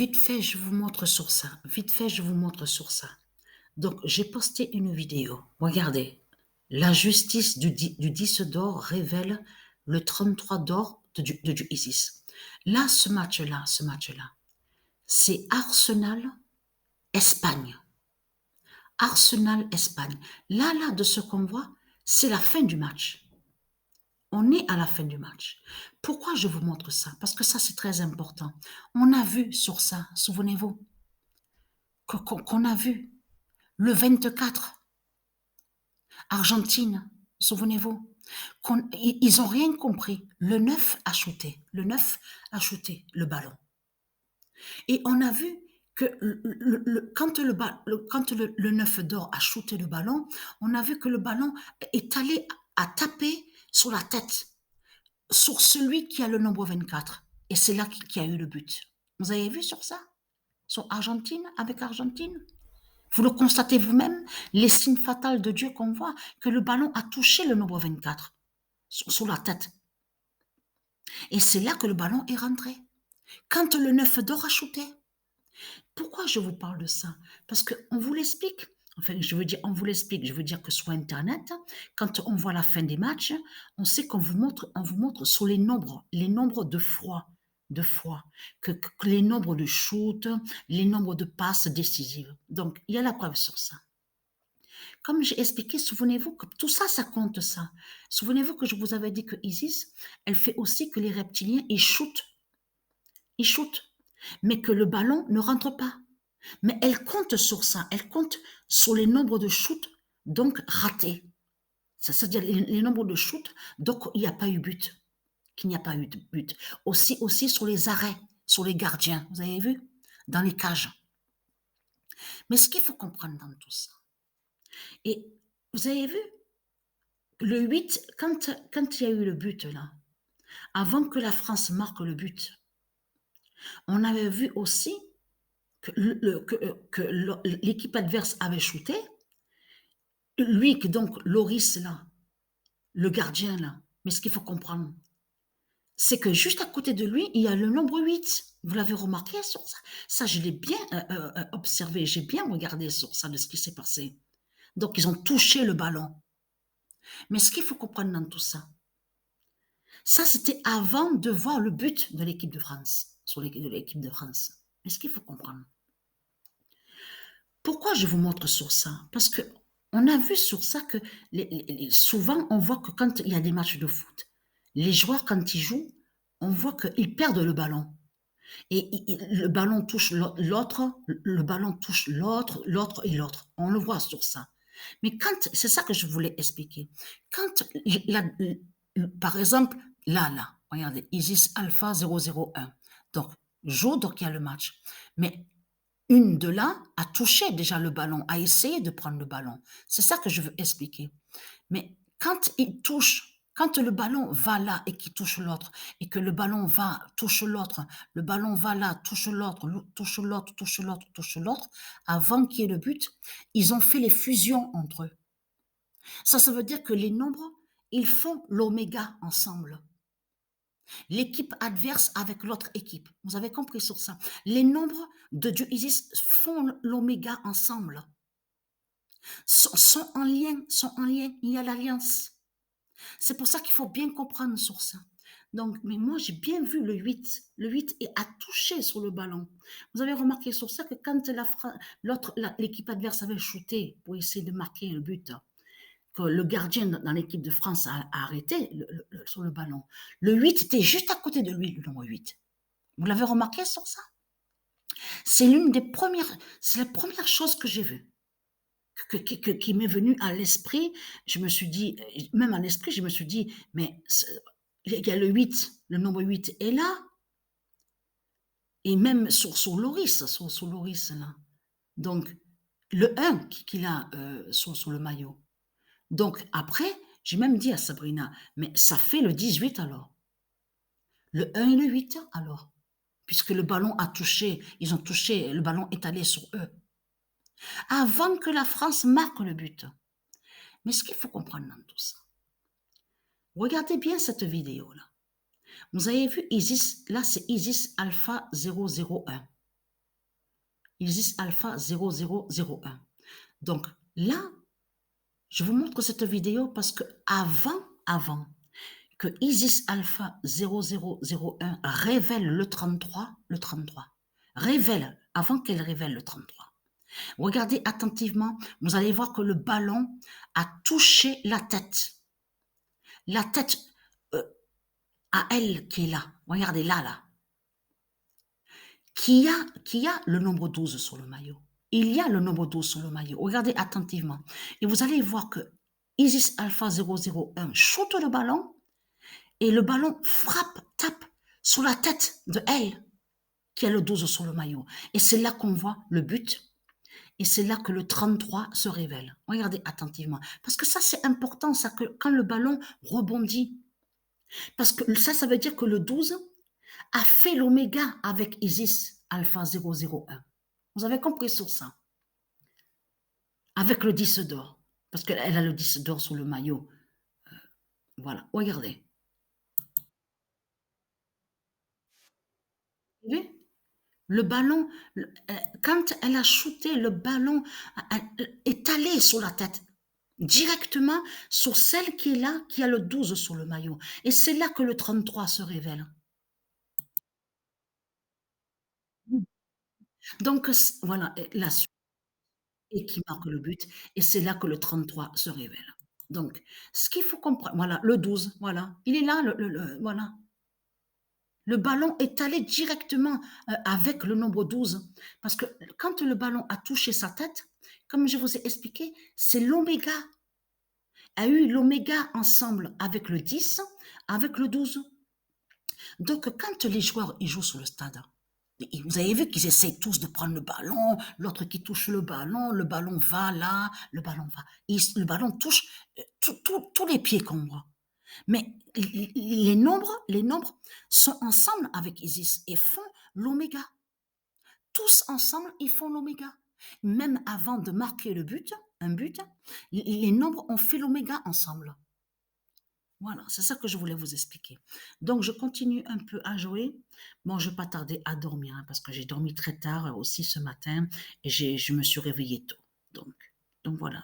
Vite fait, je vous montre sur ça. Vite fait, je vous montre sur ça. Donc, j'ai posté une vidéo. Regardez. La justice du 10 d'or révèle le 33 d'or du ISIS. Là, ce match-là, c'est Arsenal-Espagne. Arsenal-Espagne. Là, de ce qu'on voit, c'est la fin du match. On est à la fin du match. Pourquoi je vous montre ça? Parce que ça, c'est très important. On a vu sur ça, souvenez-vous, qu'on a vu le 24, Argentine, souvenez-vous, ils n'ont rien compris. Le 9 a shooté, le ballon. Et on a vu que quand le 9 d'or a shooté le ballon, on a vu que le ballon est allé à taper sur la tête, sur celui qui a le nombre 24. Et c'est là qu'il y a eu le but. Vous avez vu sur ça? Sur Argentine, avec Argentine? Vous le constatez vous-même, les signes fatals de Dieu qu'on voit, que le ballon a touché le nombre 24 sur la tête. Et c'est là que le ballon est rentré. Quand le 9 d'or a shooté. Pourquoi je vous parle de ça? Parce qu'on vous l'explique. Enfin, je veux dire, on vous l'explique. Je veux dire que sur Internet, quand on voit la fin des matchs, on sait on vous montre sur les nombres de fois, que les nombres de shoots, les nombres de passes décisives. Donc, il y a la preuve sur ça. Comme j'ai expliqué, souvenez-vous que tout ça, ça compte ça. Souvenez-vous que je vous avais dit que Isis, elle fait aussi que les reptiliens, ils shootent, mais que le ballon ne rentre pas. Mais elle compte sur ça, elle compte sur les nombres de shoots, donc ratés. C'est-à-dire les nombres de shoots, donc il n'y a pas eu but, qu'il n'y a pas eu de but. Aussi sur les arrêts, sur les gardiens, vous avez vu? Dans les cages. Mais ce qu'il faut comprendre dans tout ça, et vous avez vu, le 8, quand il y a eu le but là, avant que la France marque le but, on avait vu aussi que l'équipe adverse avait shooté. Lui, donc Loris là, le gardien là, mais ce qu'il faut comprendre, c'est que juste à côté de lui, il y a le nombre 8. Vous l'avez remarqué sur ça? Ça, je l'ai bien observé, j'ai bien regardé sur ça de ce qui s'est passé. Donc, ils ont touché le ballon. Mais ce qu'il faut comprendre dans tout ça, ça, c'était avant de voir le but de l'équipe de France, sur l'équipe de France. Mais ce qu'il faut comprendre. Pourquoi je vous montre sur ça? Parce que on a vu sur ça que souvent, on voit que quand il y a des matchs de foot, les joueurs, quand ils jouent, on voit qu'ils perdent le ballon. Et le ballon touche l'autre, le ballon touche l'autre et l'autre. On le voit sur ça. Mais c'est ça que je voulais expliquer. Quand, par exemple, là, regardez, Isis Alpha 001. Donc, joue, donc il y a le match. Mais une de là a touché déjà le ballon, a essayé de prendre le ballon. C'est ça que je veux expliquer. Mais quand le ballon va là et qu'il touche l'autre, et que le ballon va, touche l'autre, le ballon va là, touche l'autre, touche l'autre, touche l'autre, touche l'autre, avant qu'il y ait le but, ils ont fait les fusions entre eux. Ça veut dire que les nombres, ils font l'oméga ensemble. L'équipe adverse avec l'autre équipe. Vous avez compris sur ça. Les nombres de Dieu Isis font l'oméga ensemble. Sont en lien, il y a l'alliance. C'est pour ça qu'il faut bien comprendre sur ça. Donc, mais moi, j'ai bien vu le 8. Le 8 a touché sur le ballon. Vous avez remarqué sur ça que quand l'équipe adverse avait shooté pour essayer de marquer le but, que le gardien dans l'équipe de France a arrêté sur le ballon. Le 8 était juste à côté de lui, le numéro 8. Vous l'avez remarqué sur ça? C'est la première chose que j'ai vue, qui m'est venue à l'esprit. Je me suis dit, même à l'esprit, je me suis dit, mais il y a le 8, le nombre 8 est là. Et même sur Loris, sur Loris, là. Donc, le 1 qu'il a sur le maillot. Donc, après, j'ai même dit à Sabrina, mais ça fait le 18 alors. Le 1 et le 8 alors. Puisque le ballon a touché, ils ont touché, le ballon est allé sur eux. Avant que la France marque le but. Mais ce qu'il faut comprendre dans tout ça, regardez bien cette vidéo-là. Vous avez vu Isis, là c'est Isis Alpha 001. Isis Alpha 0001. Donc là, je vous montre cette vidéo parce que avant que Isis Alpha 0001 révèle le 33, révèle, avant qu'elle révèle le 33. Regardez attentivement, vous allez voir que le ballon a touché la tête. La tête euh, à elle qui est là. Regardez là, là. Qui a le nombre 12 sur le maillot. Il y a le nombre 12 sur le maillot. Regardez attentivement. Et vous allez voir que Isis Alpha 001 shoot le ballon et le ballon frappe, tape sur la tête de elle qui a le 12 sur le maillot. Et c'est là qu'on voit le but. Et c'est là que le 33 se révèle. Regardez attentivement. Parce que ça, c'est important, ça, que quand le ballon rebondit. Parce que ça veut dire que le 12 a fait l'oméga avec Isis Alpha 001. Vous avez compris sur ça? Avec le 10 d'or. Parce qu'elle a le 10 d'or sur le maillot. Voilà, regardez. Vous voyez? Le ballon, quand elle a shooté, le ballon est allé sur la tête, directement sur celle qui est là, qui a le 12 sur le maillot. Et c'est là que le 33 se révèle. Donc, voilà, la suite et qui marque le but. Et c'est là que le 33 se révèle. Donc, ce qu'il faut comprendre, voilà, le 12, voilà, il est là, voilà. Le ballon est allé directement avec le nombre 12. Parce que quand le ballon a touché sa tête, comme je vous ai expliqué, c'est l'oméga. A eu l'oméga ensemble avec le 10, avec le 12. Donc, quand les joueurs ils jouent sur le stade, vous avez vu qu'ils essayent tous de prendre le ballon, l'autre qui touche le ballon va là, le ballon va. Le ballon touche tous les pieds qu'on voit. Mais les nombres sont ensemble avec Isis et font l'oméga. Tous ensemble, ils font l'oméga. Même avant de marquer un but, les nombres ont fait l'oméga ensemble. Voilà, c'est ça que je voulais vous expliquer. Donc, je continue un peu à jouer. Bon, je ne vais pas tarder à dormir hein, parce que j'ai dormi très tard aussi ce matin et je me suis réveillée tôt. Donc voilà.